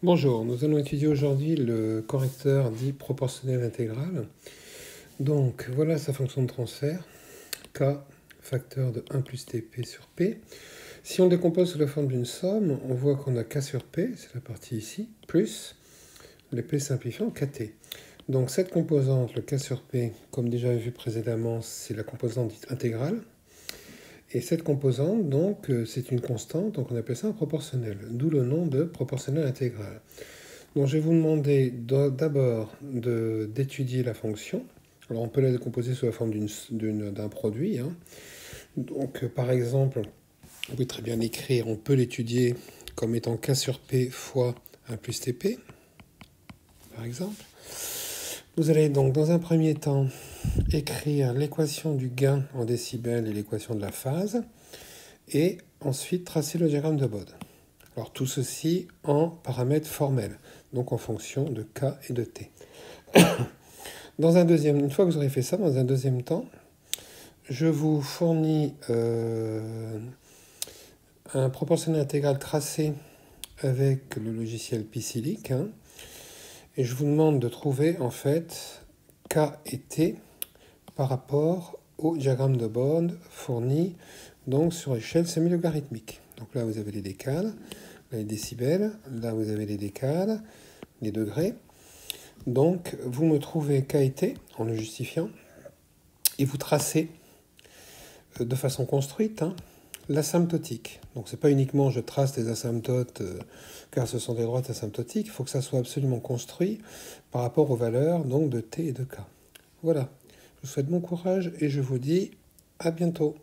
Bonjour, nous allons étudier aujourd'hui le correcteur dit proportionnel intégral. Donc voilà sa fonction de transfert, k facteur de 1 plus tp sur p. Si on décompose sous la forme d'une somme, on voit qu'on a k sur p, c'est la partie ici, plus le p simplifiant kt. Donc cette composante, le k sur p, comme déjà vu précédemment, c'est la composante dite intégrale. Et cette composante, donc, c'est une constante, donc on appelle ça un proportionnel, d'où le nom de proportionnel intégral. Donc je vais vous demander d'abord d'étudier la fonction. Alors on peut la décomposer sous la forme d'un produit. Donc par exemple, vous pouvez très bien l'écrire, on peut l'étudier comme étant k sur p fois 1 plus tp, par exemple. Vous allez donc dans un premier temps écrire l'équation du gain en décibels et l'équation de la phase, et ensuite tracer le diagramme de Bode. Alors tout ceci en paramètres formels, donc en fonction de k et de t. Une fois que vous aurez fait ça, dans un deuxième temps, je vous fournis un proportionnel intégral tracé avec le logiciel Pisilic, et je vous demande de trouver en fait k et t par rapport au diagramme de Bode fourni donc sur échelle semi-logarithmique. Donc là vous avez les décales, là les décibels, là vous avez les décales, les degrés. Donc vous me trouvez k et t en le justifiant, et vous tracez de façon construite l'asymptotique. Donc c'est pas uniquement je trace des asymptotes car ce sont des droites asymptotiques, il faut que ça soit absolument construit par rapport aux valeurs donc de t et de k. Voilà, je vous souhaite bon courage et je vous dis à bientôt.